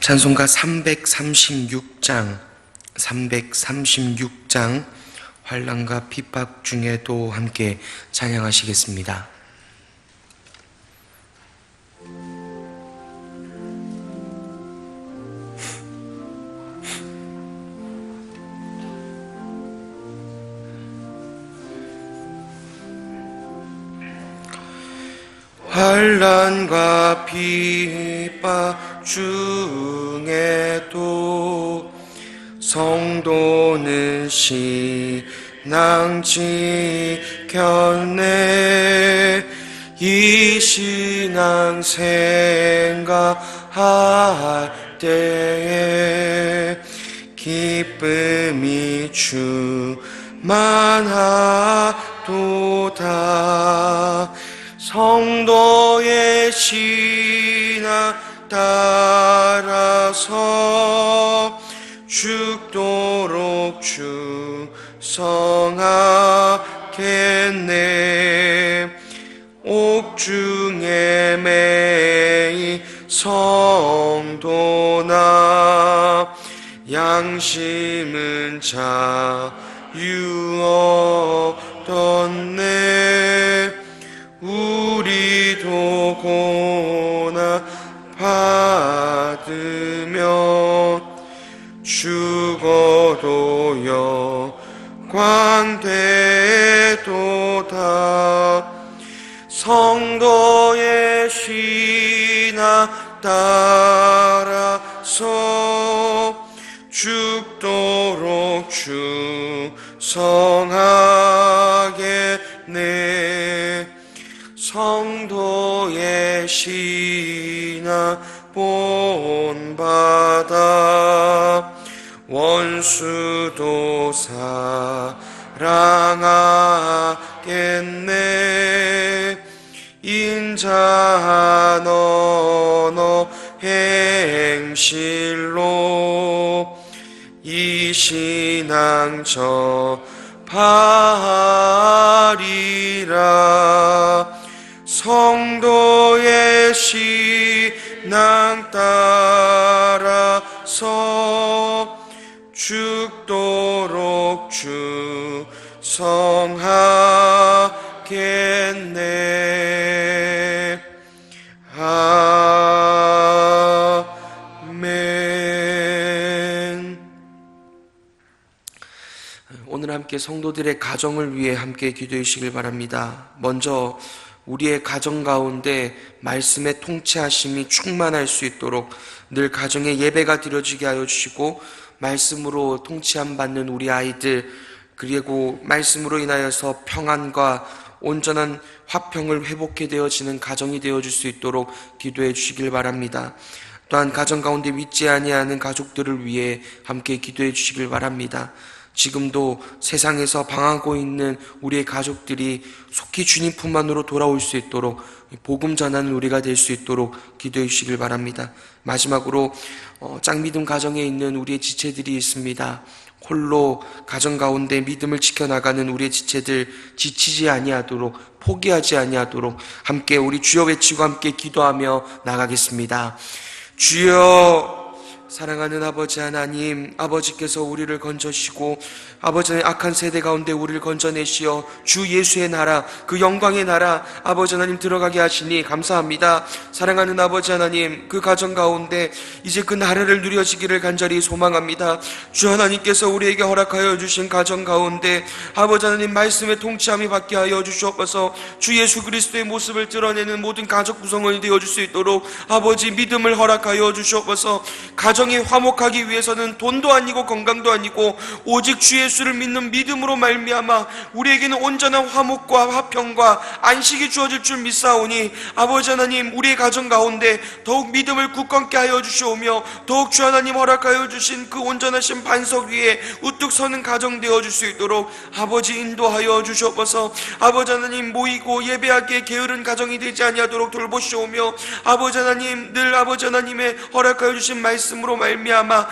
찬송가 336장 환난과 핍박 중에도 함께 찬양하시겠습니다. 환난과 핍박 중에도 성도는 신앙 지켰네. 이 신앙 생각할 때에 기쁨이 충만하도다. 성도의 신앙 따라서 죽도록 충성하겠네. 옥중에 매인 성도나 양심은 자유 얻었네. 우리도 고난 받으면 죽어도 영광되도다. 성도의 신앙 따라서 죽도록 충성하겠네. 성도의 신앙 본받아 원수도 사랑하겠네. 인자한 언어 행실로 이 신앙 전하리라. 성도의 신앙 따라서 죽도록 충성하겠네. 아멘. 오늘 함께 성도들의 가정을 위해 함께 기도해 주시길 바랍니다. 먼저 우리의 가정 가운데 말씀의 통치하심이 충만할 수 있도록 늘 가정에 예배가 드려지게 하여 주시고, 말씀으로 통치함 받는 우리 아이들, 그리고 말씀으로 인하여서 평안과 온전한 화평을 회복해 되어지는 가정이 되어줄 수 있도록 기도해 주시길 바랍니다. 또한 가정 가운데 믿지 아니하는 가족들을 위해 함께 기도해 주시길 바랍니다. 지금도 세상에서 방황하고 있는 우리의 가족들이 속히 주님 품 안으로 돌아올 수 있도록 복음 전하는 우리가 될 수 있도록 기도해 주시길 바랍니다. 마지막으로 짝믿음 가정에 있는 우리의 지체들이 있습니다. 홀로 가정 가운데 믿음을 지켜나가는 우리의 지체들 지치지 아니하도록, 포기하지 아니하도록 함께 우리 주여 외치고 함께 기도하며 나가겠습니다. 주여, 사랑하는 아버지 하나님, 아버지께서 우리를 건져시고 아버지의 악한 세대 가운데 우리를 건져내시어 주 예수의 나라, 그 영광의 나라 아버지 하나님 들어가게 하시니 감사합니다. 사랑하는 아버지 하나님, 그 가정 가운데 이제 그 나라를 누려지기를 간절히 소망합니다. 주 하나님께서 우리에게 허락하여 주신 가정 가운데 아버지 하나님 말씀의 통치함이 받게 하여 주시옵소서. 주 예수 그리스도의 모습을 드러내는 모든 가족 구성원이 되어줄 수 있도록 아버지 믿음을 허락하여 주시옵소서. 가정이 화목하기 위해서는 돈도 아니고 건강도 아니고 오직 주 예수를 믿는 믿음으로 말미암아 우리에게는 온전한 화목과 화평과 안식이 주어질 줄 믿사오니 아버지 하나님, 우리의 가정 가운데 더욱 믿음을 굳건케 하여 주시오며 더욱 주 하나님 허락하여 주신 그 온전하신 반석 위에 우뚝 서는 가정 되어줄 수 있도록 아버지 인도하여 주시옵소서. 아버지 하나님, 모이고 예배하기에 게으른 가정이 되지 아니하도록 돌보시오며 아버지 하나님, 늘 아버지 하나님의 허락하여 주신 말씀으로 말씀으로 말미암아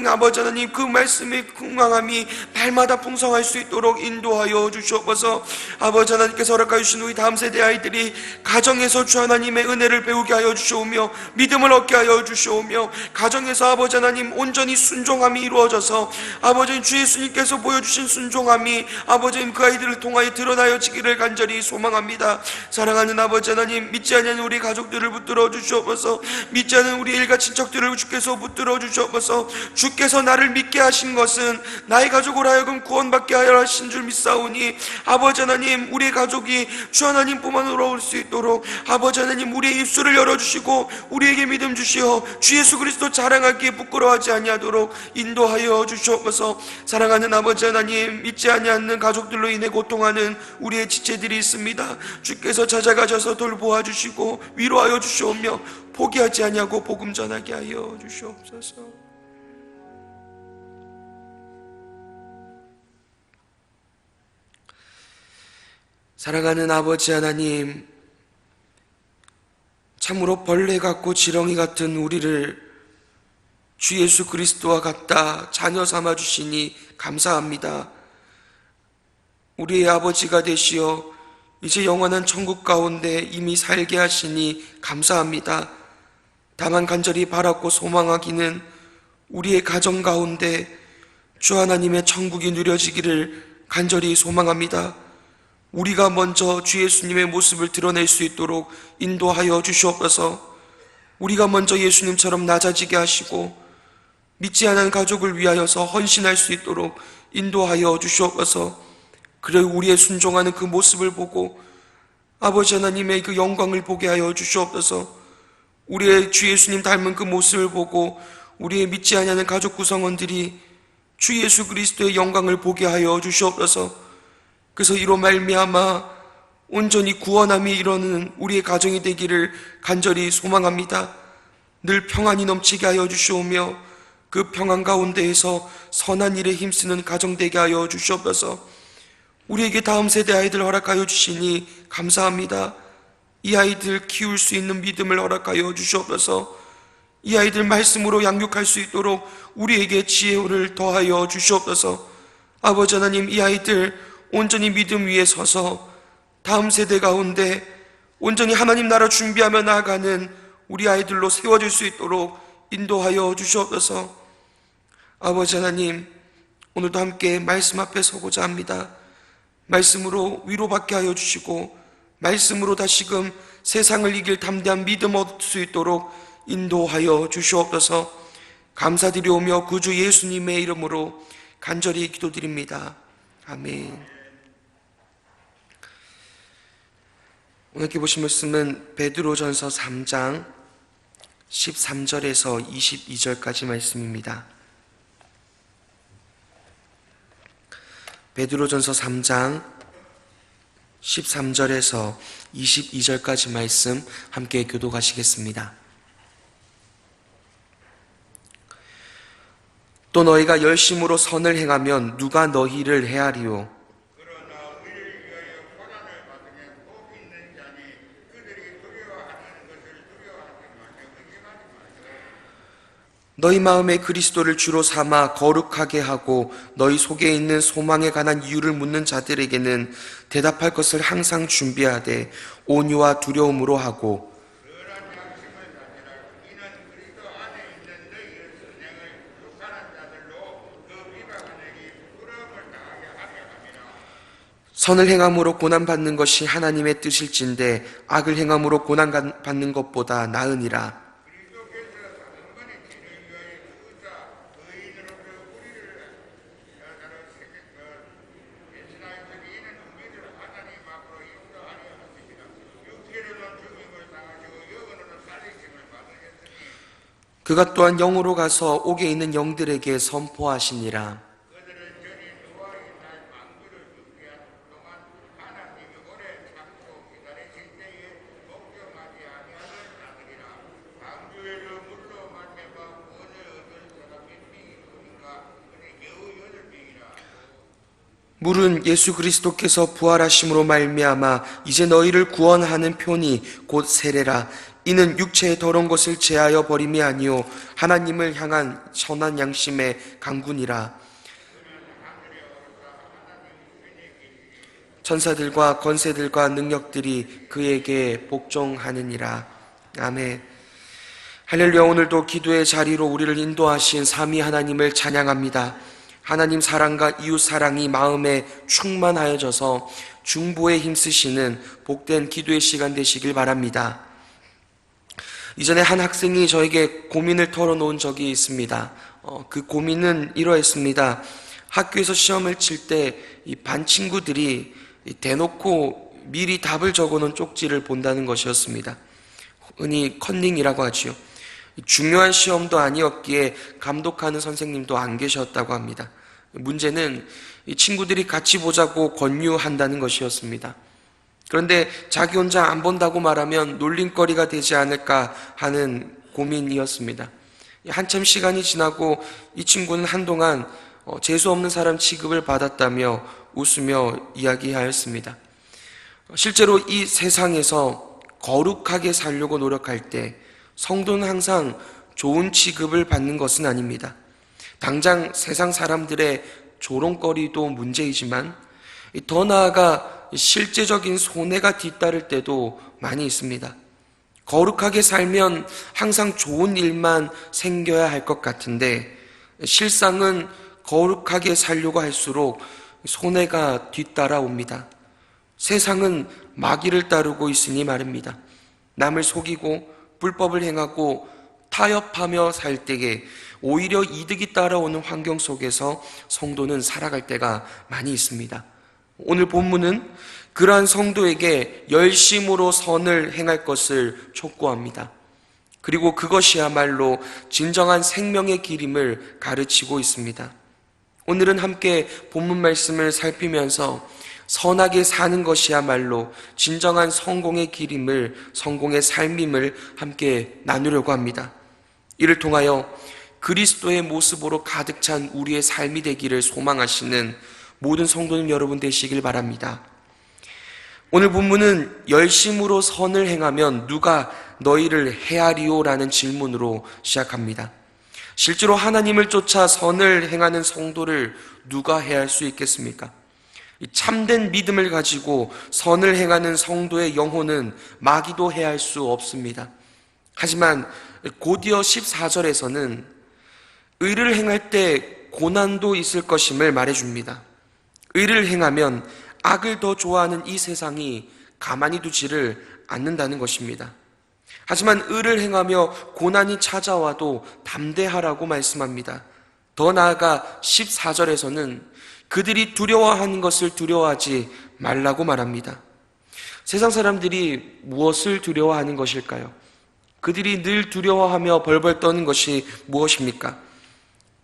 아버지 하나님 그 말씀의 풍성함이 날마다 풍성할 수 있도록 인도하여 주시옵소서. 아버지 하나님께서 허락하여 주신 우리 다음 세대 아이들이 가정에서 주 하나님의 은혜를 배우게 하여 주시오며 믿음을 얻게 하여 주시오며 가정에서 아버지 하나님 온전히 순종함이 이루어져서 아버지 주 예수님께서 보여주신 순종함이 아버지 그 아이들을 통하여 드러나여지기를 간절히 소망합니다. 사랑하는 아버지 하나님, 믿지 않는 우리 가족들을 붙들어 주시옵소서. 믿지 않는 우리 일가 친척들을 주께서 붙들어 주시옵소서. 주께서 나를 믿게 하신 것은 나의 가족을 하여금 구원받게 하여 하신 줄 믿사오니 아버지 하나님, 우리의 가족이 주 하나님뿐만으로 올 수 있도록 아버지 하나님 우리의 입술을 열어주시고 우리에게 믿음 주시어 주 예수 그리스도 자랑하기에 부끄러워하지 아니하도록 인도하여 주시옵소서. 사랑하는 아버지 하나님, 믿지 아니하는 가족들로 인해 고통하는 우리의 지체들이 있습니다. 주께서 찾아가셔서 돌보아 주시고 위로하여 주시오며 포기하지 아니하고 복음 전하게 하여 주시옵소서. 사랑하는 아버지 하나님, 참으로 벌레 같고 지렁이 같은 우리를 주 예수 그리스도와 같다 자녀 삼아 주시니 감사합니다. 우리의 아버지가 되시어 이제 영원한 천국 가운데 이미 살게 하시니 감사합니다. 다만 간절히 바라고 소망하기는 우리의 가정 가운데 주 하나님의 천국이 누려지기를 간절히 소망합니다. 우리가 먼저 주 예수님의 모습을 드러낼 수 있도록 인도하여 주시옵소서. 우리가 먼저 예수님처럼 낮아지게 하시고 믿지 않은 가족을 위하여서 헌신할 수 있도록 인도하여 주시옵소서. 그리고 우리의 순종하는 그 모습을 보고 아버지 하나님의 그 영광을 보게 하여 주시옵소서. 우리의 주 예수님 닮은 그 모습을 보고 우리의 믿지 않는 가족 구성원들이 주 예수 그리스도의 영광을 보게 하여 주시옵소서. 그래서 이로 말미암아 온전히 구원함이 이루는 우리의 가정이 되기를 간절히 소망합니다. 늘 평안이 넘치게 하여 주시오며 그 평안 가운데에서 선한 일에 힘쓰는 가정 되게 하여 주시옵소서. 우리에게 다음 세대 아이들 허락하여 주시니 감사합니다. 이 아이들 키울 수 있는 믿음을 허락하여 주시옵소서. 이 아이들 말씀으로 양육할 수 있도록 우리에게 지혜를 더하여 주시옵소서. 아버지 하나님, 이 아이들 온전히 믿음 위에 서서 다음 세대 가운데 온전히 하나님 나라 준비하며 나아가는 우리 아이들로 세워질 수 있도록 인도하여 주시옵소서. 아버지 하나님, 오늘도 함께 말씀 앞에 서고자 합니다. 말씀으로 위로받게 하여 주시고 말씀으로 다시금 세상을 이길 담대한 믿음 얻을 수 있도록 인도하여 주시옵소서. 감사드리오며 구주 예수님의 이름으로 간절히 기도드립니다. 아멘. 오늘 이렇게 보신 말씀은 베드로전서 3장 13절에서 22절까지 말씀입니다. 베드로전서 3장 13절에서 22절까지 말씀 함께 교독하시겠습니다. 또 너희가 열심으로 선을 행하면 누가 너희를 해하리요? 너희 마음에 그리스도를 주로 삼아 거룩하게 하고 너희 속에 있는 소망에 관한 이유를 묻는 자들에게는 대답할 것을 항상 준비하되 온유와 두려움으로 하고 선을 행함으로 고난받는 것이 하나님의 뜻일진데 악을 행함으로 고난받는 것보다 나으니라. 그가 또한 영으로 가서 옥에 있는 영들에게 선포하시니라. 물은 예수 그리스도께서 부활하심으로 말미암아 이제 너희를 구원하는 편이 곧 세례라. 이는 육체의 더러운 것을 제하여 버림이 아니요 하나님을 향한 선한 양심의 강군이라. 천사들과 권세들과 능력들이 그에게 복종하느니라. 아멘. 할렐루야. 오늘도 기도의 자리로 우리를 인도하신 삼위 하나님을 찬양합니다. 하나님 사랑과 이웃 사랑이 마음에 충만하여져서 중보에 힘쓰시는 복된 기도의 시간 되시길 바랍니다. 이전에 한 학생이 저에게 고민을 털어놓은 적이 있습니다. 그 고민은 이러했습니다. 학교에서 시험을 칠 때 이 반 친구들이 대놓고 미리 답을 적어놓은 쪽지를 본다는 것이었습니다. 흔히 컨닝이라고 하지요. 중요한 시험도 아니었기에 감독하는 선생님도 안 계셨다고 합니다. 문제는 이 친구들이 같이 보자고 권유한다는 것이었습니다. 그런데 자기 혼자 안 본다고 말하면 놀림거리가 되지 않을까 하는 고민이었습니다. 한참 시간이 지나고 이 친구는 한동안 재수 없는 사람 취급을 받았다며 웃으며 이야기하였습니다. 실제로 이 세상에서 거룩하게 살려고 노력할 때 성도는 항상 좋은 취급을 받는 것은 아닙니다. 당장 세상 사람들의 조롱거리도 문제이지만 더 나아가 실제적인 손해가 뒤따를 때도 많이 있습니다. 거룩하게 살면 항상 좋은 일만 생겨야 할 것 같은데 실상은 거룩하게 살려고 할수록 손해가 뒤따라옵니다. 세상은 마귀를 따르고 있으니 말입니다. 남을 속이고 불법을 행하고 타협하며 살 때에 오히려 이득이 따라오는 환경 속에서 성도는 살아갈 때가 많이 있습니다. 오늘 본문은 그러한 성도에게 열심으로 선을 행할 것을 촉구합니다. 그리고 그것이야말로 진정한 생명의 길임을 가르치고 있습니다. 오늘은 함께 본문 말씀을 살피면서 선하게 사는 것이야말로 진정한 성공의 길임을, 성공의 삶임을 함께 나누려고 합니다. 이를 통하여 그리스도의 모습으로 가득 찬 우리의 삶이 되기를 소망하시는 모든 성도님 여러분 되시길 바랍니다. 오늘 본문은 열심으로 선을 행하면 누가 너희를 해하리요? 라는 질문으로 시작합니다. 실제로 하나님을 쫓아 선을 행하는 성도를 누가 해할 수 있겠습니까? 참된 믿음을 가지고 선을 행하는 성도의 영혼은 마귀도 해할 수 없습니다. 하지만 곧이어 14절에서는 의를 행할 때 고난도 있을 것임을 말해줍니다. 의를 행하면 악을 더 좋아하는 이 세상이 가만히 두지를 않는다는 것입니다. 하지만 의를 행하며 고난이 찾아와도 담대하라고 말씀합니다. 더 나아가 14절에서는 그들이 두려워하는 것을 두려워하지 말라고 말합니다. 세상 사람들이 무엇을 두려워하는 것일까요? 그들이 늘 두려워하며 벌벌 떠는 것이 무엇입니까?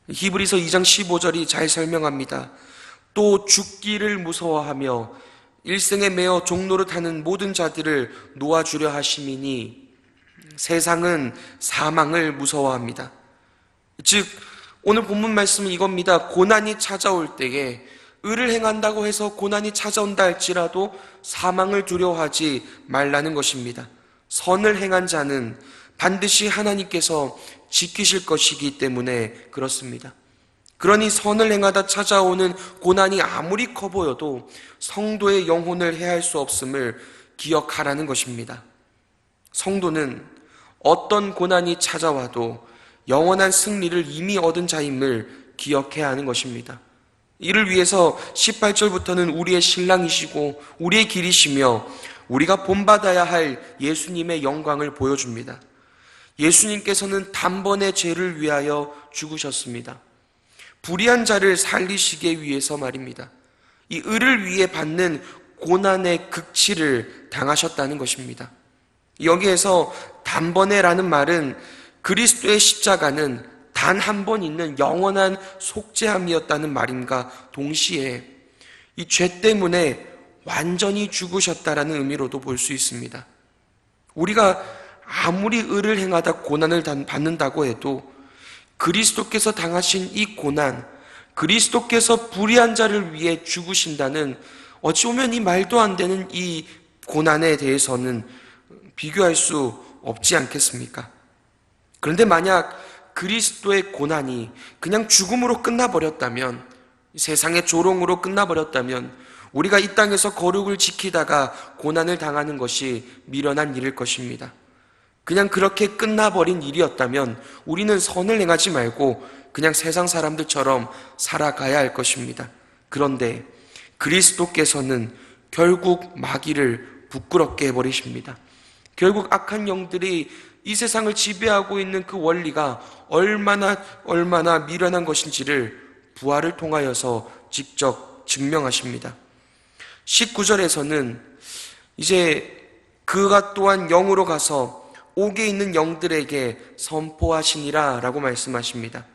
히브리서 2장 15절이 잘 설명합니다. 또 죽기를 무서워하며 일생에 매어 종노릇하는 모든 자들을 놓아주려 하심이니 세상은 사망을 무서워합니다. 즉 오늘 본문 말씀은 이겁니다. 고난이 찾아올 때에 의를 행한다고 해서 고난이 찾아온다 할지라도 사망을 두려워하지 말라는 것입니다. 선을 행한 자는 반드시 하나님께서 지키실 것이기 때문에 그렇습니다. 그러니 선을 행하다 찾아오는 고난이 아무리 커 보여도 성도의 영혼을 해할 수 없음을 기억하라는 것입니다. 성도는 어떤 고난이 찾아와도 영원한 승리를 이미 얻은 자임을 기억해야 하는 것입니다. 이를 위해서 18절부터는 우리의 신랑이시고 우리의 길이시며 우리가 본받아야 할 예수님의 영광을 보여줍니다. 예수님께서는 단번에 죄를 위하여 죽으셨습니다. 불의한 자를 살리시기 위해서 말입니다. 이 의를 위해 받는 고난의 극치를 당하셨다는 것입니다. 여기에서 단번에라는 말은 그리스도의 십자가는 단 한 번 있는 영원한 속죄함이었다는 말임과 동시에 이 죄 때문에 완전히 죽으셨다라는 의미로도 볼 수 있습니다. 우리가 아무리 의를 행하다 고난을 받는다고 해도 그리스도께서 당하신 이 고난, 그리스도께서 불의한 자를 위해 죽으신다는 어찌 보면 이 말도 안 되는 이 고난에 대해서는 비교할 수 없지 않겠습니까? 그런데 만약 그리스도의 고난이 그냥 죽음으로 끝나버렸다면, 세상의 조롱으로 끝나버렸다면, 우리가 이 땅에서 거룩을 지키다가 고난을 당하는 것이 미련한 일일 것입니다. 그냥 그렇게 끝나버린 일이었다면 우리는 선을 행하지 말고 그냥 세상 사람들처럼 살아가야 할 것입니다. 그런데 그리스도께서는 결국 마귀를 부끄럽게 해버리십니다. 결국 악한 영들이 이 세상을 지배하고 있는 그 원리가 얼마나 미련한 것인지를 부활을 통하여서 직접 증명하십니다. 19절에서는 이제 그가 또한 영으로 가서 옥에 있는 영들에게 선포하시니라 라고 말씀하십니다.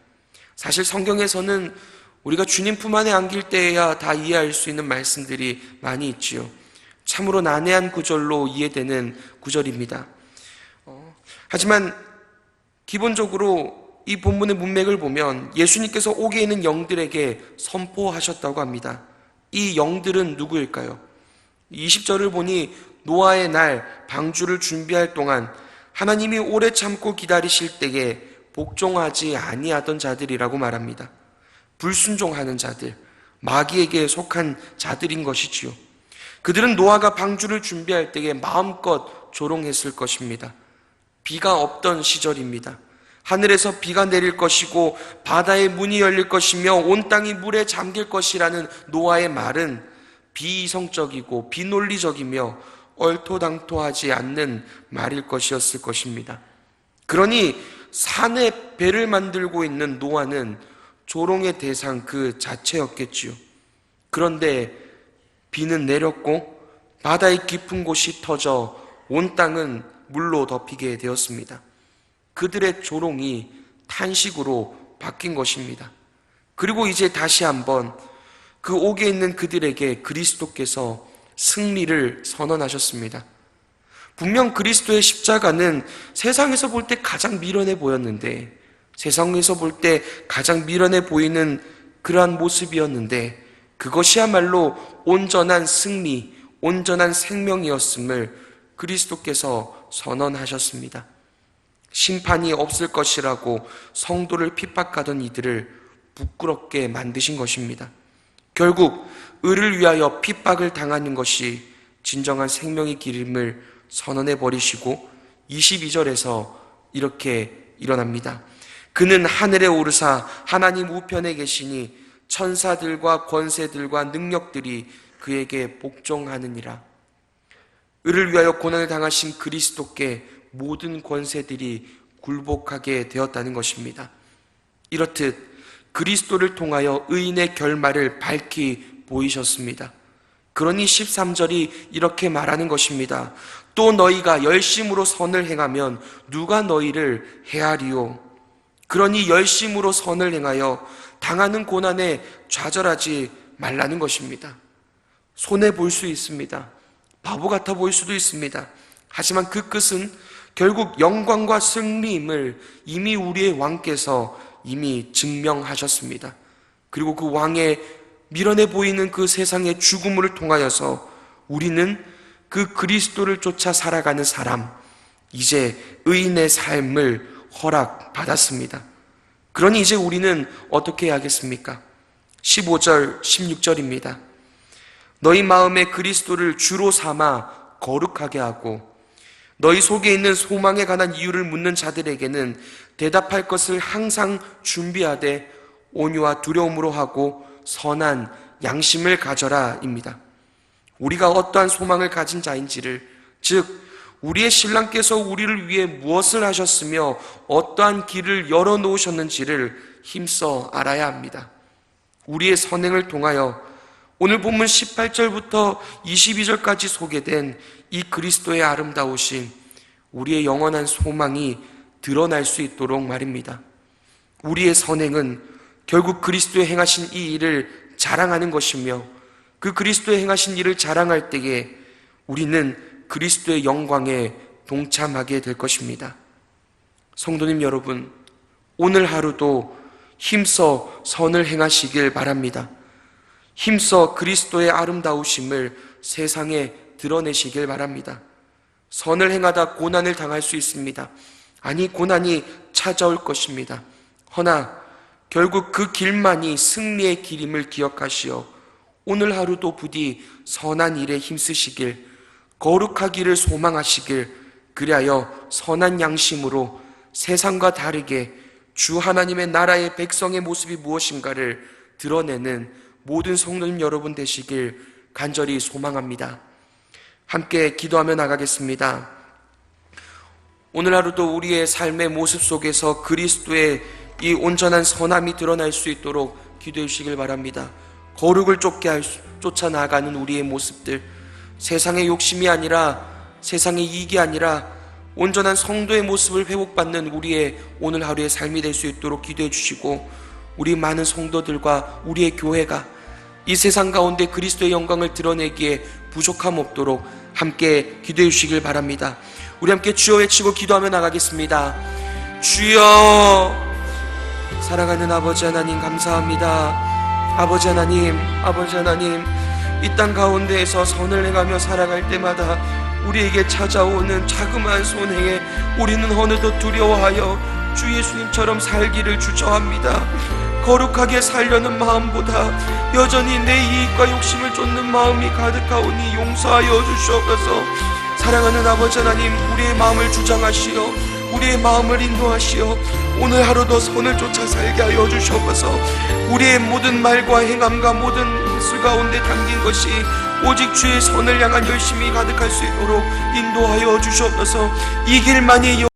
사실 성경에서는 우리가 주님 품 안에 안길 때에야 다 이해할 수 있는 말씀들이 많이 있지요. 참으로 난해한 구절로 이해되는 구절입니다. 하지만 기본적으로 이 본문의 문맥을 보면 예수님께서 옥에 있는 영들에게 선포하셨다고 합니다. 이 영들은 누구일까요? 20절을 보니 노아의 날 방주를 준비할 동안 하나님이 오래 참고 기다리실 때에 복종하지 아니하던 자들이라고 말합니다. 불순종하는 자들, 마귀에게 속한 자들인 것이지요. 그들은 노아가 방주를 준비할 때에 마음껏 조롱했을 것입니다. 비가 없던 시절입니다. 하늘에서 비가 내릴 것이고 바다의 문이 열릴 것이며 온 땅이 물에 잠길 것이라는 노아의 말은 비이성적이고 비논리적이며 얼토당토하지 않는 말일 것이었을 것입니다. 그러니 산에 배를 만들고 있는 노아는 조롱의 대상 그 자체였겠지요. 그런데 비는 내렸고 바다의 깊은 곳이 터져 온 땅은 물로 덮이게 되었습니다. 그들의 조롱이 탄식으로 바뀐 것입니다. 그리고 이제 다시 한번 그 옥에 있는 그들에게 그리스도께서 승리를 선언하셨습니다. 분명 그리스도의 십자가는 세상에서 볼 때 가장 미련해 보였는데, 세상에서 볼 때 가장 미련해 보이는 그러한 모습이었는데, 그것이야말로 온전한 승리, 온전한 생명이었음을 그리스도께서 선언하셨습니다. 심판이 없을 것이라고 성도를 핍박하던 이들을 부끄럽게 만드신 것입니다. 결국 의를 위하여 핍박을 당하는 것이 진정한 생명의 길임을 선언해 버리시고 22절에서 이렇게 일어납니다. 그는 하늘에 오르사 하나님 우편에 계시니 천사들과 권세들과 능력들이 그에게 복종하느니라. 의를 위하여 고난을 당하신 그리스도께 모든 권세들이 굴복하게 되었다는 것입니다. 이렇듯 그리스도를 통하여 의인의 결말을 밝히 보이셨습니다. 그러니 13절이 이렇게 말하는 것입니다. 또 너희가 열심으로 선을 행하면 누가 너희를 해하리요? 그러니 열심으로 선을 행하여 당하는 고난에 좌절하지 말라는 것입니다. 손해볼 수 있습니다. 바보 같아 보일 수도 있습니다. 하지만 그 끝은 결국 영광과 승리임을 이미 우리의 왕께서 이미 증명하셨습니다. 그리고 그 왕의 미련해 보이는 그 세상의 죽음을 통하여서 우리는 그 그리스도를 쫓아 살아가는 사람, 이제 의인의 삶을 허락받았습니다. 그러니 이제 우리는 어떻게 해야겠습니까? 15절, 16절입니다. 너희 마음에 그리스도를 주로 삼아 거룩하게 하고 너희 속에 있는 소망에 관한 이유를 묻는 자들에게는 대답할 것을 항상 준비하되 온유와 두려움으로 하고 선한 양심을 가져라 입니다. 우리가 어떠한 소망을 가진 자인지를, 즉 우리의 신랑께서 우리를 위해 무엇을 하셨으며 어떠한 길을 열어놓으셨는지를 힘써 알아야 합니다. 우리의 선행을 통하여 오늘 본문 18절부터 22절까지 소개된 이 그리스도의 아름다우심, 우리의 영원한 소망이 드러날 수 있도록 말입니다. 우리의 선행은 결국 그리스도의 행하신 이 일을 자랑하는 것이며 그 그리스도의 행하신 일을 자랑할 때에 우리는 그리스도의 영광에 동참하게 될 것입니다. 성도님 여러분, 오늘 하루도 힘써 선을 행하시길 바랍니다. 힘써 그리스도의 아름다우심을 세상에 드러내시길 바랍니다. 선을 행하다 고난을 당할 수 있습니다. 아니, 고난이 찾아올 것입니다. 허나 결국 그 길만이 승리의 길임을 기억하시어 오늘 하루도 부디 선한 일에 힘쓰시길, 거룩하기를 소망하시길, 그리하여 선한 양심으로 세상과 다르게 주 하나님의 나라의 백성의 모습이 무엇인가를 드러내는 모든 성도님 여러분 되시길 간절히 소망합니다. 함께 기도하며 나가겠습니다. 오늘 하루도 우리의 삶의 모습 속에서 그리스도의 이 온전한 선함이 드러날 수 있도록 기도해 주시길 바랍니다. 거룩을 쫓아 나가는 우리의 모습들, 세상의 욕심이 아니라, 세상의 이익이 아니라 온전한 성도의 모습을 회복받는 우리의 오늘 하루의 삶이 될 수 있도록 기도해 주시고, 우리 많은 성도들과 우리의 교회가 이 세상 가운데 그리스도의 영광을 드러내기에 부족함 없도록 함께 기도해 주시길 바랍니다. 우리 함께 주여 외치고 기도하며 나가겠습니다. 주여, 사랑하는 아버지 하나님 감사합니다. 아버지 하나님, 이 땅 가운데에서 선을 행하며 살아갈 때마다 우리에게 찾아오는 자그마한 손해에 우리는 어느덧 두려워하여 주 예수님처럼 살기를 주저합니다. 거룩하게 살려는 마음보다 여전히 내 이익과 욕심을 쫓는 마음이 가득하오니 용서하여 주시옵소서. 사랑하는 아버지 하나님, 우리의 마음을 주장하시어 우리의 마음을 인도하시어 오늘 하루도 선을 쫓아 살게 하여 주시옵소서. 우리의 모든 말과 행함과 모든 수 가운데 담긴 것이 오직 주의 선을 향한 열심이 가득할 수 있도록 인도하여 주시옵소서. 이 길만이